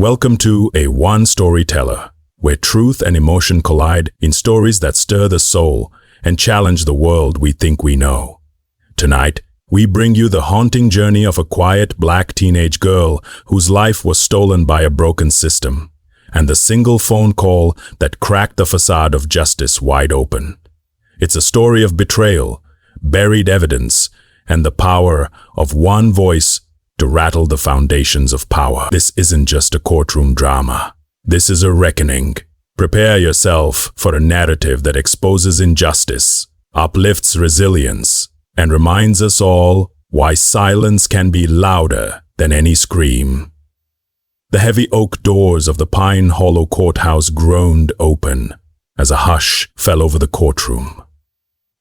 Welcome to A One Storyteller, where truth and emotion collide in stories that stir the soul and challenge the world we think we know. Tonight, we bring you the haunting journey of a quiet black teenage girl whose life was stolen by a broken system, and the single phone call that cracked the facade of justice wide open. It's a story of betrayal, buried evidence, and the power of one voice to rattle the foundations of power. This isn't just a courtroom drama. This is a reckoning. Prepare yourself for a narrative that exposes injustice, uplifts resilience, and reminds us all why silence can be louder than any scream. The heavy oak doors of the Pine Hollow courthouse groaned open as a hush fell over the courtroom.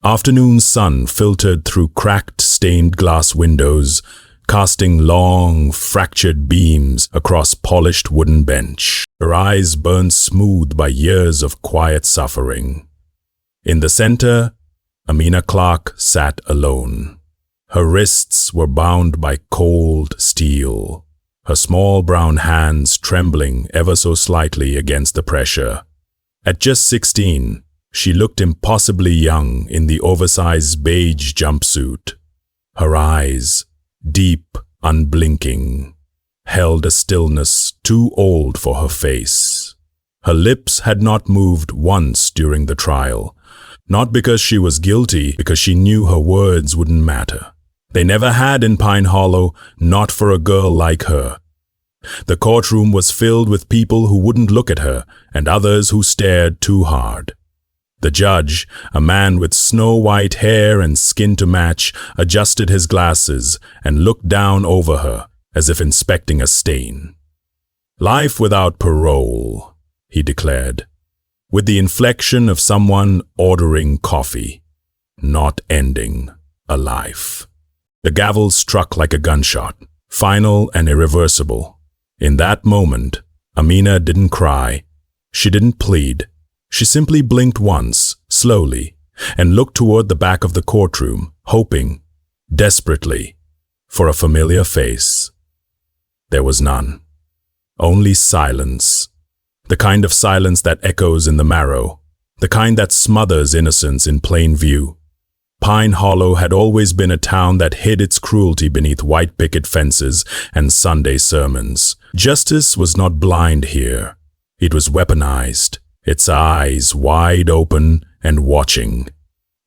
Afternoon sun filtered through cracked stained glass windows, casting long, fractured beams across polished wooden bench. Her eyes burned smooth by years of quiet suffering. In the center, Amina Clarke sat alone. Her wrists were bound by cold steel, her small brown hands trembling ever so slightly against the pressure. At just 16, she looked impossibly young in the oversized beige jumpsuit. Her eyes, deep, unblinking, held a stillness too old for her face. Her lips had not moved once during the trial, not because she was guilty, because she knew her words wouldn't matter. They never had in Pine Hollow, not for a girl like her. The courtroom was filled with people who wouldn't look at her, and others who stared too hard. The judge, a man with snow-white hair and skin to match, adjusted his glasses and looked down over her as if inspecting a stain. "Life without parole," he declared, with the inflection of someone ordering coffee, not ending a life. The gavel struck like a gunshot, final and irreversible. In that moment, Amina didn't cry. She didn't plead. She simply blinked once, slowly, and looked toward the back of the courtroom, hoping, desperately, for a familiar face. There was none. Only silence. The kind of silence that echoes in the marrow, the kind that smothers innocence in plain view. Pine Hollow had always been a town that hid its cruelty beneath white picket fences and Sunday sermons. Justice was not blind here. It was weaponized, its eyes wide open and watching.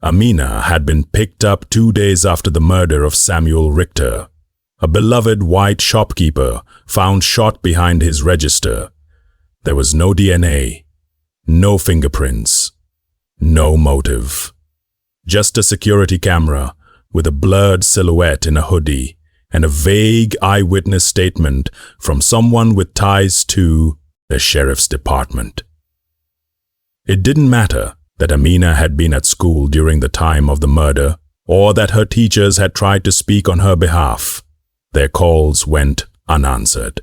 Amina had been picked up 2 days after the murder of Samuel Richter, a beloved white shopkeeper found shot behind his register. There was no DNA, no fingerprints, no motive. Just a security camera with a blurred silhouette in a hoodie and a vague eyewitness statement from someone with ties to the sheriff's department. It didn't matter that Amina had been at school during the time of the murder or that her teachers had tried to speak on her behalf. Their calls went unanswered.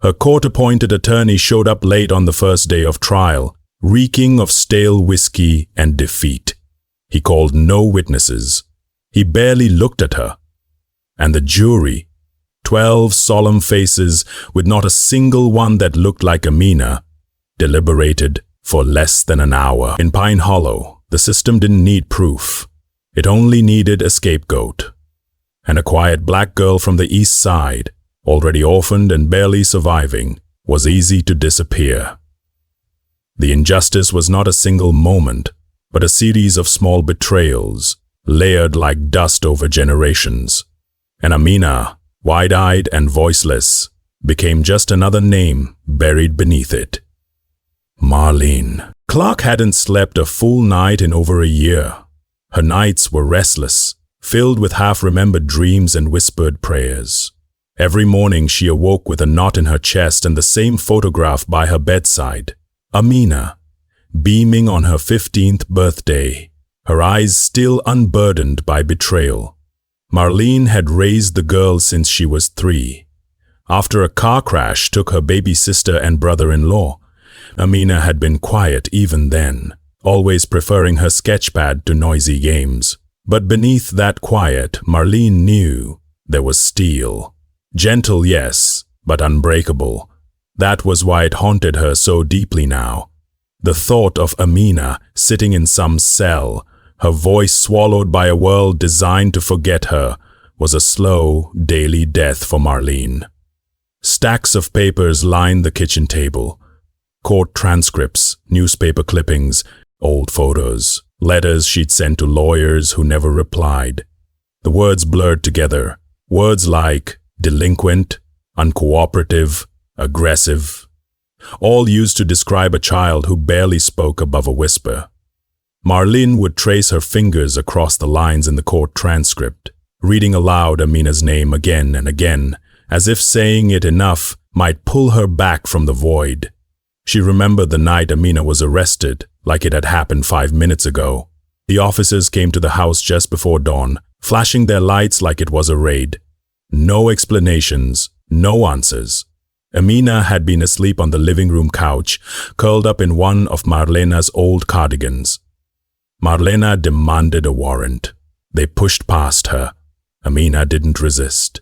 Her court-appointed attorney showed up late on the first day of trial, reeking of stale whiskey and defeat. He called no witnesses. He barely looked at her. And the jury, 12 solemn faces with not a single one that looked like Amina, deliberated for less than an hour. In Pine Hollow, the system didn't need proof. It only needed a scapegoat. And a quiet black girl from the East Side, already orphaned and barely surviving, was easy to disappear. The injustice was not a single moment, but a series of small betrayals, layered like dust over generations. And Amina, wide-eyed and voiceless, became just another name buried beneath it. Marlene. Clarke hadn't slept a full night in over a year. Her nights were restless, filled with half-remembered dreams and whispered prayers. Every morning she awoke with a knot in her chest and the same photograph by her bedside. Amina, beaming on her 15th birthday, her eyes still unburdened by betrayal. Marlene had raised the girl since she was 3. After a car crash took her baby sister and brother-in-law, Amina had been quiet even then, always preferring her sketchpad to noisy games. But beneath that quiet, Marlene knew there was steel. Gentle, yes, but unbreakable. That was why it haunted her so deeply now. The thought of Amina sitting in some cell, her voice swallowed by a world designed to forget her, was a slow, daily death for Marlene. Stacks of papers lined the kitchen table. Court transcripts, newspaper clippings, old photos, letters she'd sent to lawyers who never replied. The words blurred together. Words like delinquent, uncooperative, aggressive, all used to describe a child who barely spoke above a whisper. Marlene would trace her fingers across the lines in the court transcript, reading aloud Amina's name again and again, as if saying it enough might pull her back from the void. She remembered the night Amina was arrested, like it had happened 5 minutes ago. The officers came to the house just before dawn, flashing their lights like it was a raid. No explanations, no answers. Amina had been asleep on the living room couch, curled up in one of Marlena's old cardigans. Marlena demanded a warrant. They pushed past her. Amina didn't resist.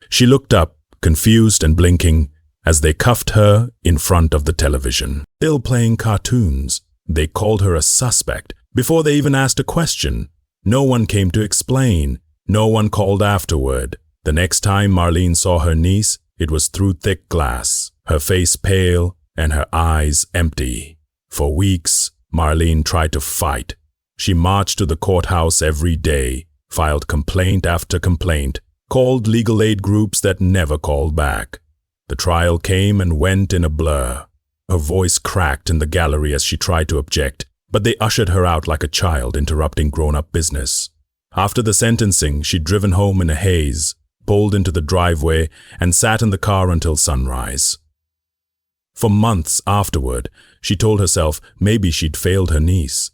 She looked up, confused and blinking, as they cuffed her in front of the television. Still playing cartoons. They called her a suspect before they even asked a question. No one came to explain. No one called afterward. The next time Marlene saw her niece, it was through thick glass, her face pale and her eyes empty. For weeks, Marlene tried to fight. She marched to the courthouse every day, filed complaint after complaint, called legal aid groups that never called back. The trial came and went in a blur. Her voice cracked in the gallery as she tried to object, but they ushered her out like a child interrupting grown-up business. After the sentencing, she'd driven home in a haze, pulled into the driveway, and sat in the car until sunrise. For months afterward, she told herself maybe she'd failed her niece,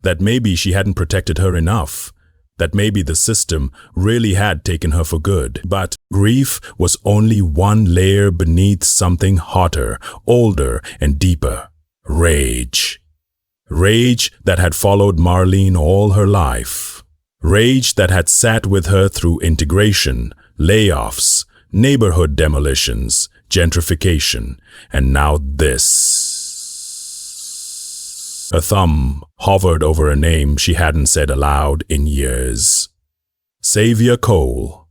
that maybe she hadn't protected her enough, that maybe the system really had taken her for good. But grief was only one layer beneath something hotter, older, and deeper. Rage. Rage that had followed Marlene all her life. Rage that had sat with her through integration, layoffs, neighborhood demolitions, gentrification, and now this. A thumb hovered over a name she hadn't said aloud in years. Xavier Cole.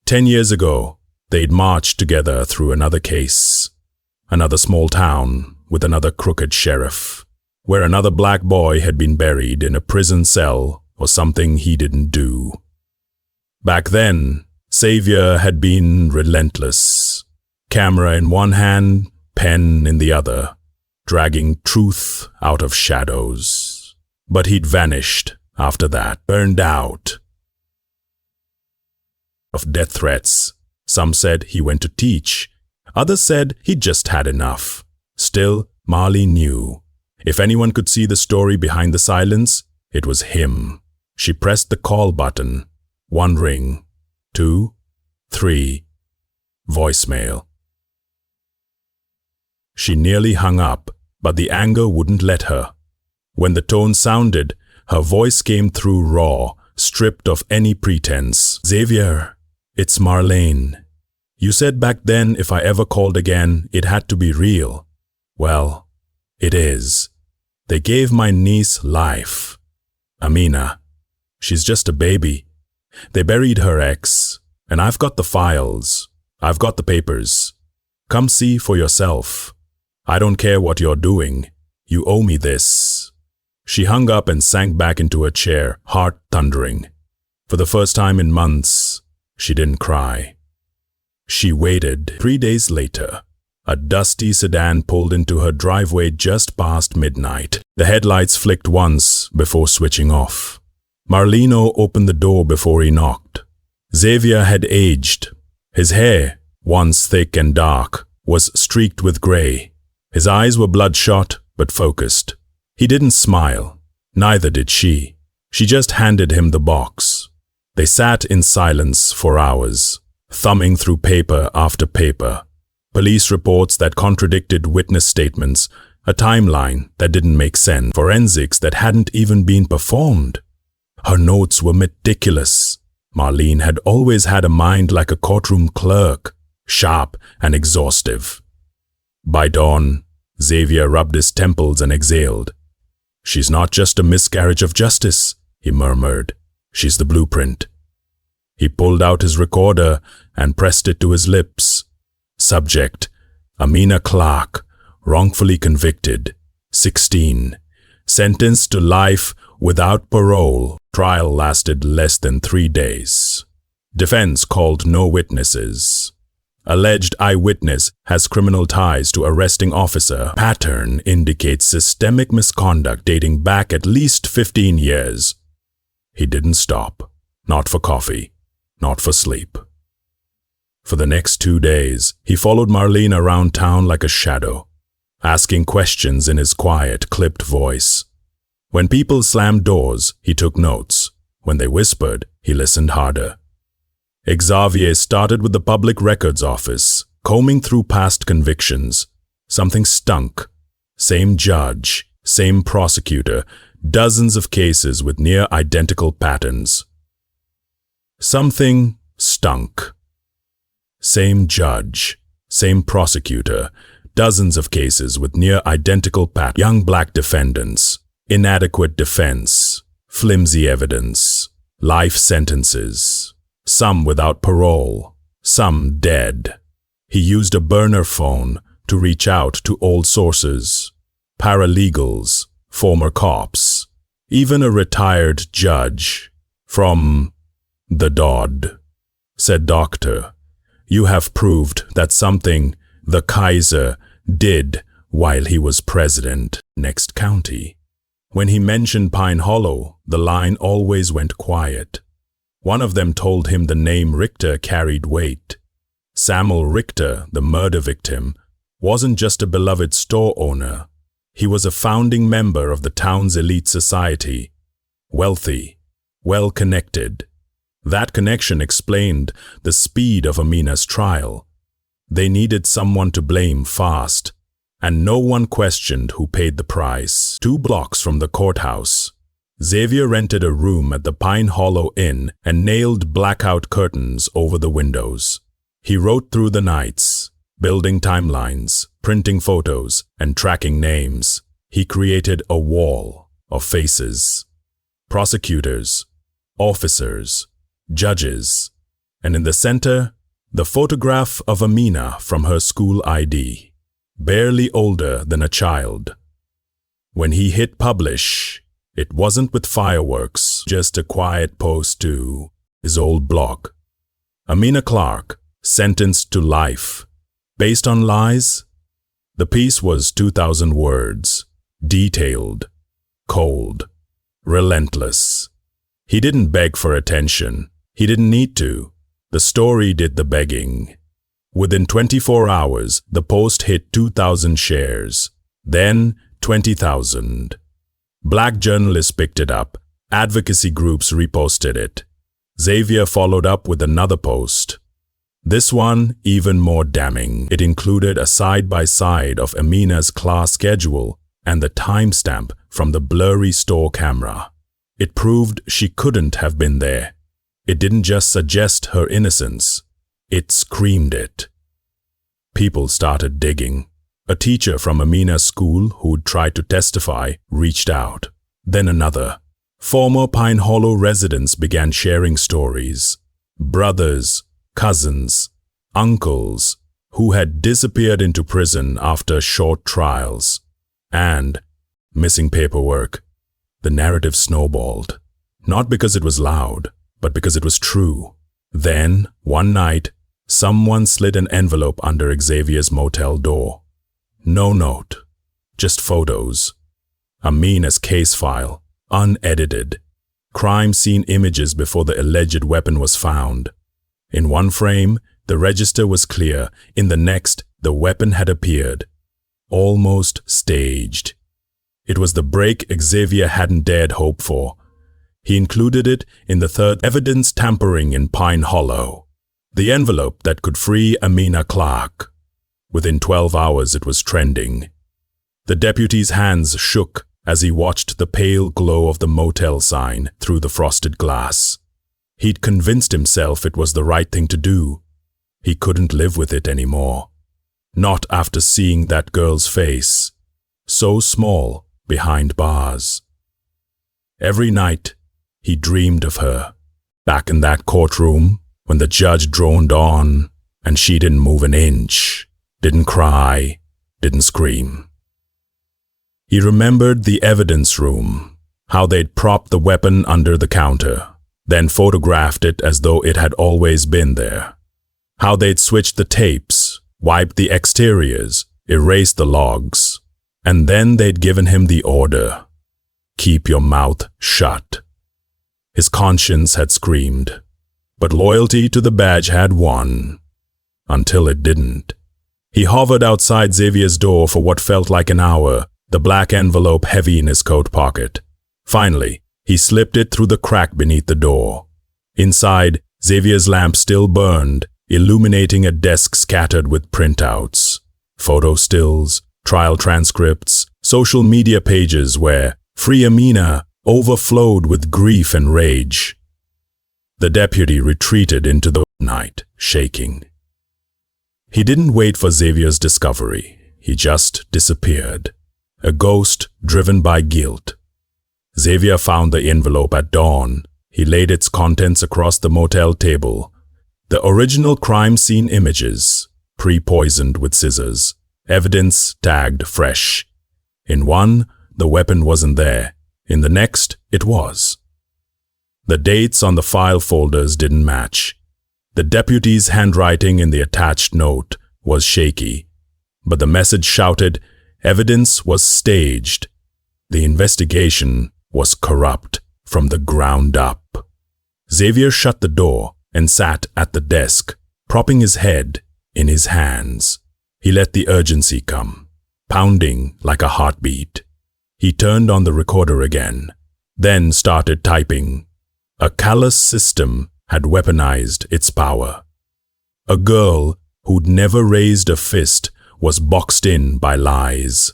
10 years ago, they'd marched together through another case. Another small town with another crooked sheriff, where another black boy had been buried in a prison cell for something he didn't do. Back then, Xavier had been relentless. Camera in one hand, pen in the other, dragging truth out of shadows. But he'd vanished after that, burned out. Of death threats, some said he went to teach. Others said he'd just had enough. Still, Marlene knew. If anyone could see the story behind the silence, it was him. She pressed the call button. 1 ring. 2, 3. Voicemail. She nearly hung up, but the anger wouldn't let her. When the tone sounded, her voice came through raw, stripped of any pretense. Xavier, it's Marlene. You said back then if I ever called again, it had to be real. Well, it is. They gave my niece life. Amina. She's just a baby. They buried her ex, and I've got the files. I've got the papers. Come see for yourself. I don't care what you're doing. You owe me this. She hung up and sank back into her chair, heart thundering. For the first time in months, she didn't cry. She waited. 3 days later, a dusty sedan pulled into her driveway just past midnight. The headlights flicked once before switching off. Marlene opened the door before he knocked. Xavier had aged. His hair, once thick and dark, was streaked with gray. His eyes were bloodshot but focused. He didn't smile. Neither did she. She just handed him the box. They sat in silence for hours, thumbing through paper after paper. Police reports that contradicted witness statements, a timeline that didn't make sense, forensics that hadn't even been performed. Her notes were meticulous. Marlene had always had a mind like a courtroom clerk, sharp and exhaustive. By dawn, Xavier rubbed his temples and exhaled. "She's not just a miscarriage of justice," he murmured. "She's the blueprint." He pulled out his recorder and pressed it to his lips. Subject: Amina Clarke, wrongfully convicted, 16. Sentenced to life without parole. Trial lasted less than 3 days. Defense called no witnesses. Alleged eyewitness has criminal ties to arresting officer. Pattern indicates systemic misconduct dating back at least 15 years. He didn't stop. Not for coffee. Not for sleep. For the next 2 days, he followed Marlene around town like a shadow, asking questions in his quiet, clipped voice. When people slammed doors, he took notes. When they whispered, he listened harder. Xavier started with the Public Records Office, combing through past convictions. Something stunk. Same judge, same prosecutor, dozens of cases with near-identical patterns. Something stunk. Same judge, same prosecutor, dozens of cases with near-identical patterns. Young black defendants, inadequate defense, flimsy evidence, life sentences, some without parole, some dead. He used a burner phone to reach out to old sources, paralegals, former cops, even a retired judge. From the Dodd, said Doctor, "You have proved that something the Kaiser did while he was president." Next county. When he mentioned Pine Hollow, the line always went quiet. One of them told him the name Richter carried weight. Samuel Richter, the murder victim, wasn't just a beloved store owner. He was a founding member of the town's elite society. Wealthy, well-connected. That connection explained the speed of Amina's trial. They needed someone to blame fast, and no one questioned who paid the price. 2 blocks from the courthouse, Xavier rented a room at the Pine Hollow Inn and nailed blackout curtains over the windows. He wrote through the nights, building timelines, printing photos, and tracking names. He created a wall of faces. Prosecutors, officers, judges, and in the center, the photograph of Amina from her school ID, barely older than a child. When he hit publish, it wasn't with fireworks, just a quiet post to his old blog. Amina Clarke, sentenced to life. Based on lies? The piece was 2,000 words, detailed, cold, relentless. He didn't beg for attention. He didn't need to. The story did the begging. Within 24 hours, the post hit 2,000 shares, then 20,000. Black journalists picked it up. Advocacy groups reposted it. Xavier followed up with another post. This one, even more damning. It included a side-by-side of Amina's class schedule and the timestamp from the blurry store camera. It proved she couldn't have been there. It didn't just suggest her innocence, it screamed it. People started digging. A teacher from Amina's school who'd tried to testify reached out. Then another. Former Pine Hollow residents began sharing stories. Brothers, cousins, uncles who had disappeared into prison after short trials. And missing paperwork. The narrative snowballed. Not because it was loud, but because it was true. Then, one night, someone slid an envelope under Xavier's motel door. No note, just photos. Amina's case file, unedited. Crime scene images before the alleged weapon was found. In one frame, the register was clear. In the next, the weapon had appeared. Almost staged. It was the break Xavier hadn't dared hope for. He included it in the third evidence tampering in Pine Hollow. The envelope that could free Amina Clarke. Within 12 hours it was trending. The deputy's hands shook as he watched the pale glow of the motel sign through the frosted glass. He'd convinced himself it was the right thing to do. He couldn't live with it anymore. Not after seeing that girl's face, so small behind bars. Every night, he dreamed of her, back in that courtroom when the judge droned on and she didn't move an inch, didn't cry, didn't scream. He remembered the evidence room, how they'd propped the weapon under the counter, then photographed it as though it had always been there. How they'd switched the tapes, wiped the exteriors, erased the logs, and then they'd given him the order, "Keep your mouth shut." His conscience had screamed, but loyalty to the badge had won, until it didn't. He hovered outside Xavier's door for what felt like an hour, the black envelope heavy in his coat pocket. Finally, he slipped it through the crack beneath the door. Inside, Xavier's lamp still burned, illuminating a desk scattered with printouts, photo stills, trial transcripts, social media pages where Free Amina overflowed with grief and rage. The deputy retreated into the night, shaking. He didn't wait for Xavier's discovery. He just disappeared, a ghost driven by guilt. Xavier found the envelope at dawn. He laid its contents across the motel table. The original crime scene images, pre-poisoned with scissors, evidence tagged fresh. In one, the weapon wasn't there. In the next, it was. The dates on the file folders didn't match. The deputy's handwriting in the attached note was shaky, but the message shouted, evidence was staged. The investigation was corrupt from the ground up. Xavier shut the door and sat at the desk, propping his head in his hands. He let the urgency come, pounding like a heartbeat. He turned on the recorder again, then started typing. A callous system had weaponized its power. A girl who'd never raised a fist was boxed in by lies.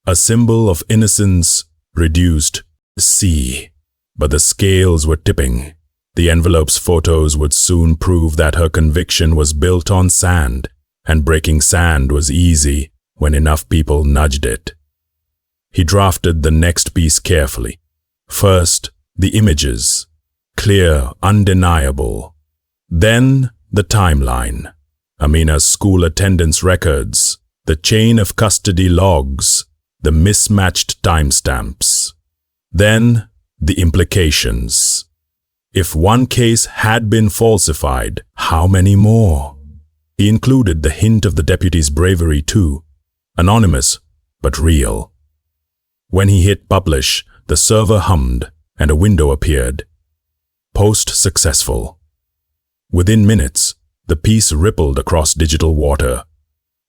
A symbol of innocence reduced to C. But the scales were tipping. The envelope's photos would soon prove that her conviction was built on sand, and breaking sand was easy when enough people nudged it. He drafted the next piece carefully. First, the images, clear, undeniable. Then, the timeline, Amina's school attendance records, the chain of custody logs, the mismatched timestamps. Then, the implications. If one case had been falsified, how many more? He included the hint of the deputy's bravery too, anonymous but real. When he hit publish, the server hummed and a window appeared. Post successful. Within minutes, the piece rippled across digital water.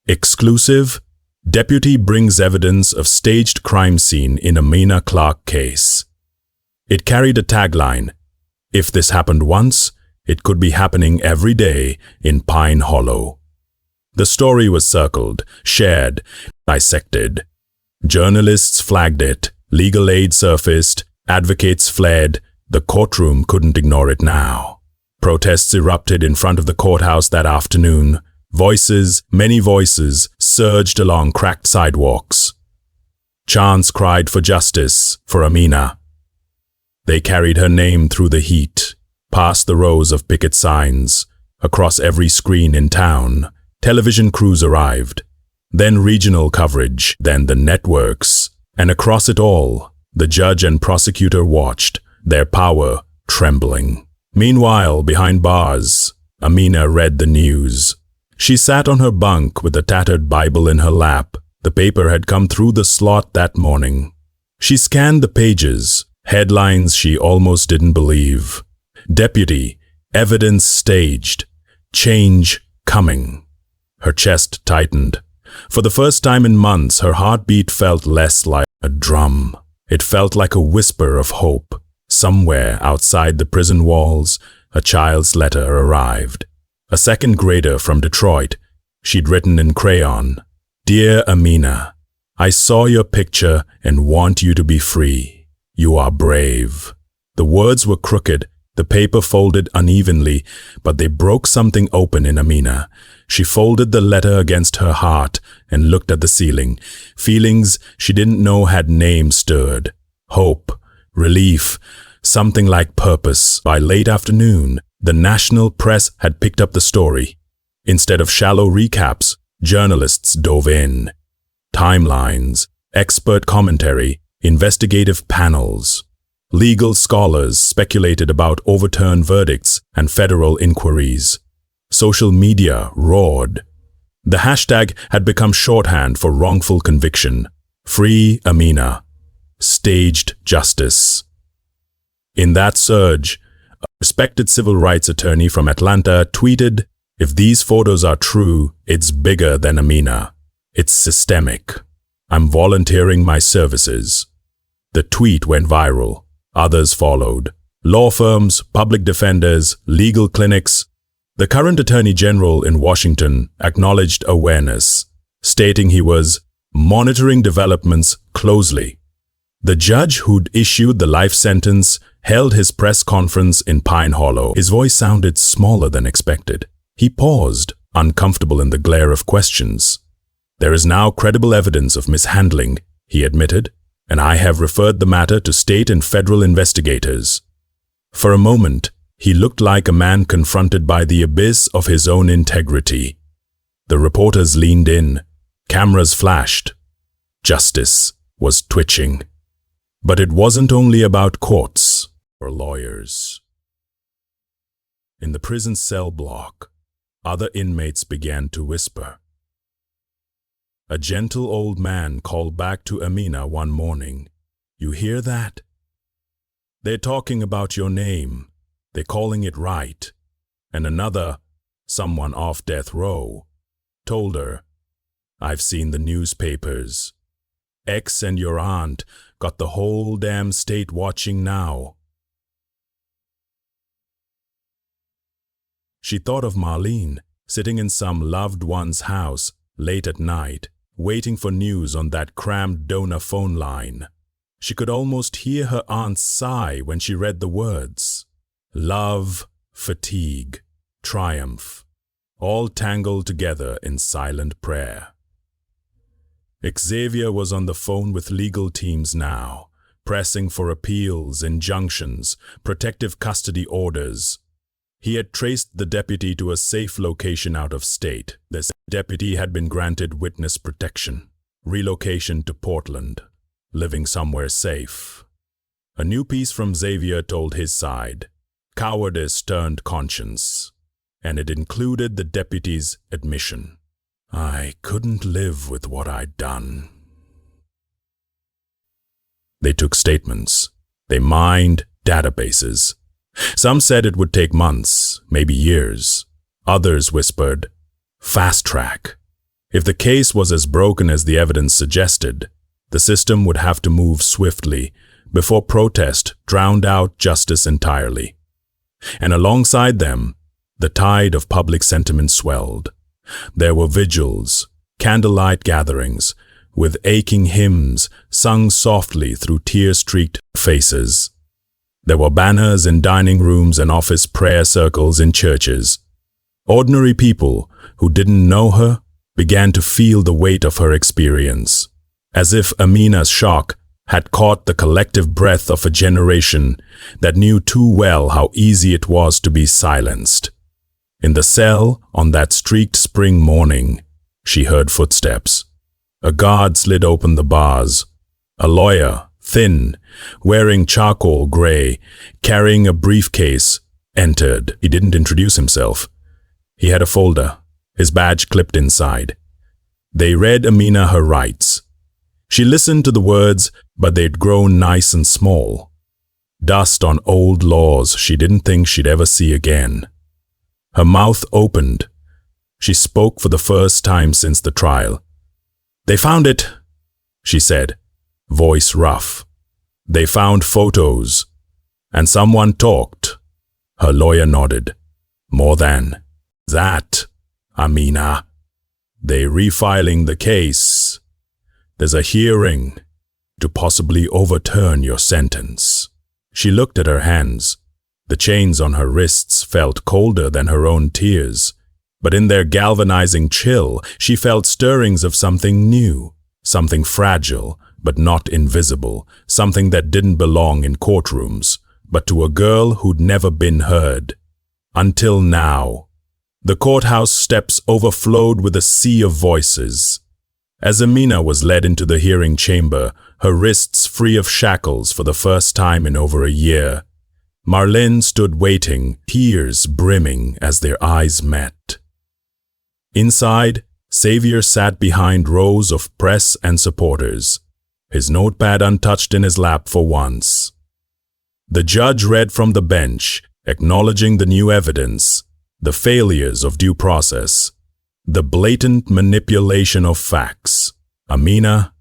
Exclusive, deputy brings evidence of staged crime scene in Amina Clarke case. It carried a tagline, "If this happened once, it could be happening every day in Pine Hollow." The story was circled, shared, dissected. Journalists flagged it, legal aid surfaced, advocates fled. The courtroom couldn't ignore it now. Protests erupted in front of the courthouse that afternoon. Voices, many voices, surged along cracked sidewalks. Chants cried for justice, for Amina. They carried her name through the heat, past the rows of picket signs, across every screen in town. Television crews arrived, then regional coverage, then the networks, and across it all, the judge and prosecutor watched, their power trembling. Meanwhile, behind bars, Amina read the news. She sat on her bunk with a tattered Bible in her lap. The paper had come through the slot that morning. She scanned the pages, headlines she almost didn't believe. Deputy, evidence staged, change coming. Her chest tightened. For the first time in months, her heartbeat felt less like a drum. It felt like a whisper of hope. Somewhere outside the prison walls, a child's letter arrived. A second grader from Detroit. She'd written in crayon, "Dear Amina, I saw your picture and want you to be free. You are brave." The words were crooked, The paper folded unevenly, but they broke something open in Amina. She folded the letter against her heart and looked at the ceiling. Feelings she didn't know had names stirred. Hope, relief, something like purpose. By late afternoon, the national press had picked up the story. Instead of shallow recaps, journalists dove in. Timelines, expert commentary, investigative panels. Legal scholars speculated about overturned verdicts and federal inquiries. Social media roared. The hashtag had become shorthand for wrongful conviction. Free Amina. Staged justice. In that surge, a respected civil rights attorney from Atlanta tweeted, "If these photos are true, it's bigger than Amina. It's systemic. I'm volunteering my services." The tweet went viral. Others followed. Law firms, public defenders, legal clinics. The current Attorney General in Washington acknowledged awareness, stating he was monitoring developments closely. The judge who'd issued the life sentence held his press conference in Pine Hollow. His voice sounded smaller than expected. He paused, uncomfortable in the glare of questions. "There is now credible evidence of mishandling," he admitted, "and I have referred the matter to state and federal investigators." For a moment, he looked like a man confronted by the abyss of his own integrity. The reporters leaned in. Cameras flashed. Justice was twitching. But it wasn't only about courts or lawyers. In the prison cell block, other inmates began to whisper. A gentle old man called back to Amina one morning, "You hear that? They're talking about your name. They're calling it right." And another, someone off death row, told her, "I've seen the newspapers. X and your aunt got the whole damn state watching now." She thought of Marlene, sitting in some loved one's house late at night, waiting for news on that crammed donor phone line. She could almost hear her aunt sigh when she read the words. Love, fatigue, triumph, all tangled together in silent prayer. Xavier was on the phone with legal teams now, pressing for appeals, injunctions, protective custody orders. He had traced the deputy to a safe location out of state. This deputy had been granted witness protection, relocation to Portland, living somewhere safe. A new piece from Xavier told his side. Cowardice turned conscience, and it included the deputy's admission. "I couldn't live with what I'd done." They took statements. They mined databases. Some said it would take months, maybe years. Others whispered, "Fast track." If the case was as broken as the evidence suggested, the system would have to move swiftly before protest drowned out justice entirely. And alongside them, the tide of public sentiment swelled. There were vigils, candlelight gatherings, with aching hymns sung softly through tear-streaked faces. There were banners in dining rooms and office prayer circles in churches. Ordinary people who didn't know her began to feel the weight of her experience, as if Amina's shock had caught the collective breath of a generation that knew too well how easy it was to be silenced. In the cell on that streaked spring morning, she heard footsteps. A guard slid open the bars. A lawyer, thin, wearing charcoal gray, carrying a briefcase, entered. He didn't introduce himself. He had a folder, his badge clipped inside. They read Amina her rights. She listened to the words, but they'd grown nice and small. Dust on old laws she didn't think she'd ever see again. Her mouth opened. She spoke for the first time since the trial. "They found it," she said, voice rough. "They found photos. And someone talked." Her lawyer nodded. "More than that, Amina. They're refiling the case. There's a hearing to possibly overturn your sentence." She looked at her hands. The chains on her wrists felt colder than her own tears, but in their galvanizing chill, she felt stirrings of something new, something fragile, but not invisible, something that didn't belong in courtrooms, but to a girl who'd never been heard. Until now. The courthouse steps overflowed with a sea of voices. As Amina was led into the hearing chamber, her wrists free of shackles for the first time in over a year, Marlene stood waiting, tears brimming as their eyes met. Inside, Xavier sat behind rows of press and supporters, his notepad untouched in his lap for once. The judge read from the bench, acknowledging the new evidence, the failures of due process, the blatant manipulation of facts. Amina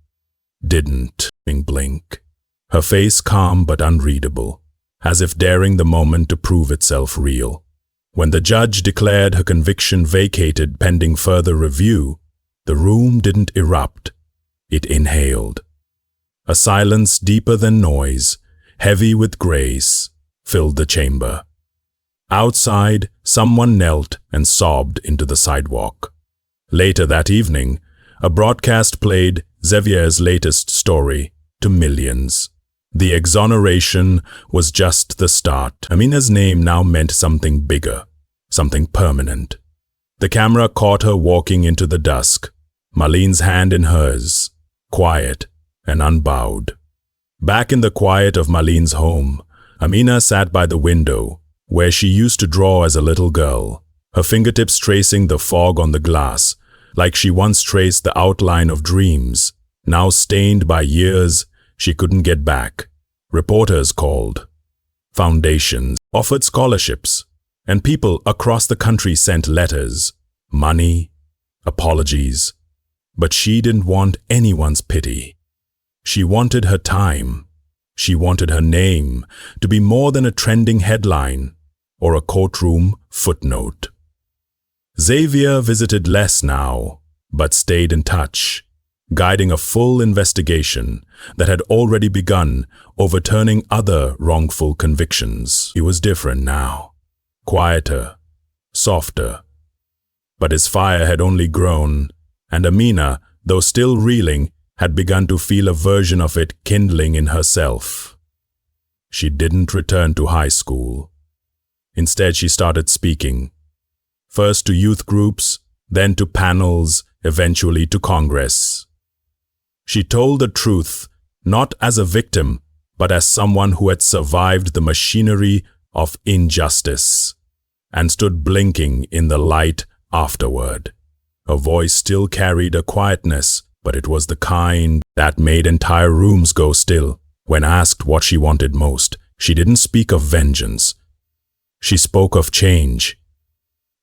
didn't blink, her face calm but unreadable, as if daring the moment to prove itself real. When the judge declared her conviction vacated pending further review, the room didn't erupt, it inhaled. A silence deeper than noise, heavy with grace, filled the chamber. Outside, someone knelt and sobbed into the sidewalk. Later that evening, a broadcast played Xavier's latest story to millions. The exoneration was just the start. Amina's name now meant something bigger, something permanent. The camera caught her walking into the dusk, Marlene's hand in hers, quiet and unbowed. Back in the quiet of Marlene's home, Amina sat by the window, where she used to draw as a little girl, her fingertips tracing the fog on the glass, like she once traced the outline of dreams, now stained by years she couldn't get back. Reporters called. Foundations offered scholarships, and people across the country sent letters, money, apologies. But she didn't want anyone's pity. She wanted her time. She wanted her name to be more than a trending headline or a courtroom footnote. Xavier visited less now, but stayed in touch, guiding a full investigation that had already begun, overturning other wrongful convictions. He was different now, quieter, softer. But his fire had only grown, and Amina, though still reeling, had begun to feel a version of it kindling in herself. She didn't return to high school. Instead, she started speaking, first to youth groups, then to panels, eventually to Congress. She told the truth, not as a victim, but as someone who had survived the machinery of injustice, and stood blinking in the light afterward. Her voice still carried a quietness, but it was the kind that made entire rooms go still. When asked what she wanted most, she didn't speak of vengeance. She spoke of change.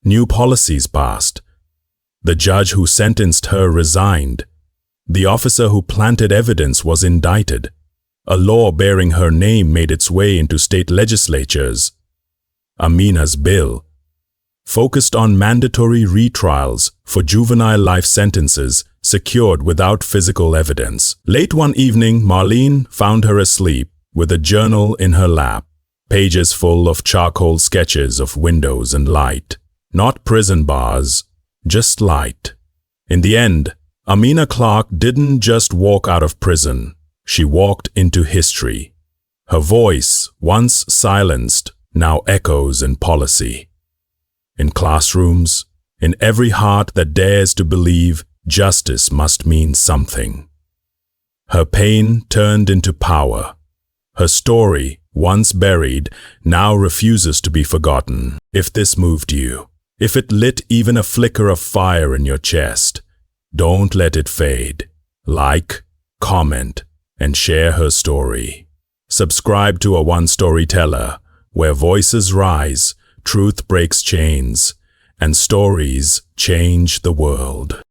New policies passed. The judge who sentenced her resigned. The officer who planted evidence was indicted. A law bearing her name made its way into state legislatures. Amina's bill focused on mandatory retrials for juvenile life sentences secured without physical evidence. Late one evening, Marlene found her asleep with a journal in her lap, pages full of charcoal sketches of windows and light. Not prison bars, just light. In the end, Amina Clarke didn't just walk out of prison. She walked into history. Her voice, once silenced, now echoes in policy. In classrooms, in every heart that dares to believe justice must mean something. Her pain turned into power. Her story, once buried, now refuses to be forgotten. If this moved you, if it lit even a flicker of fire in your chest, don't let it fade. Like, comment, and share her story. Subscribe to A One Storyteller, where voices rise, truth breaks chains, and stories change the world.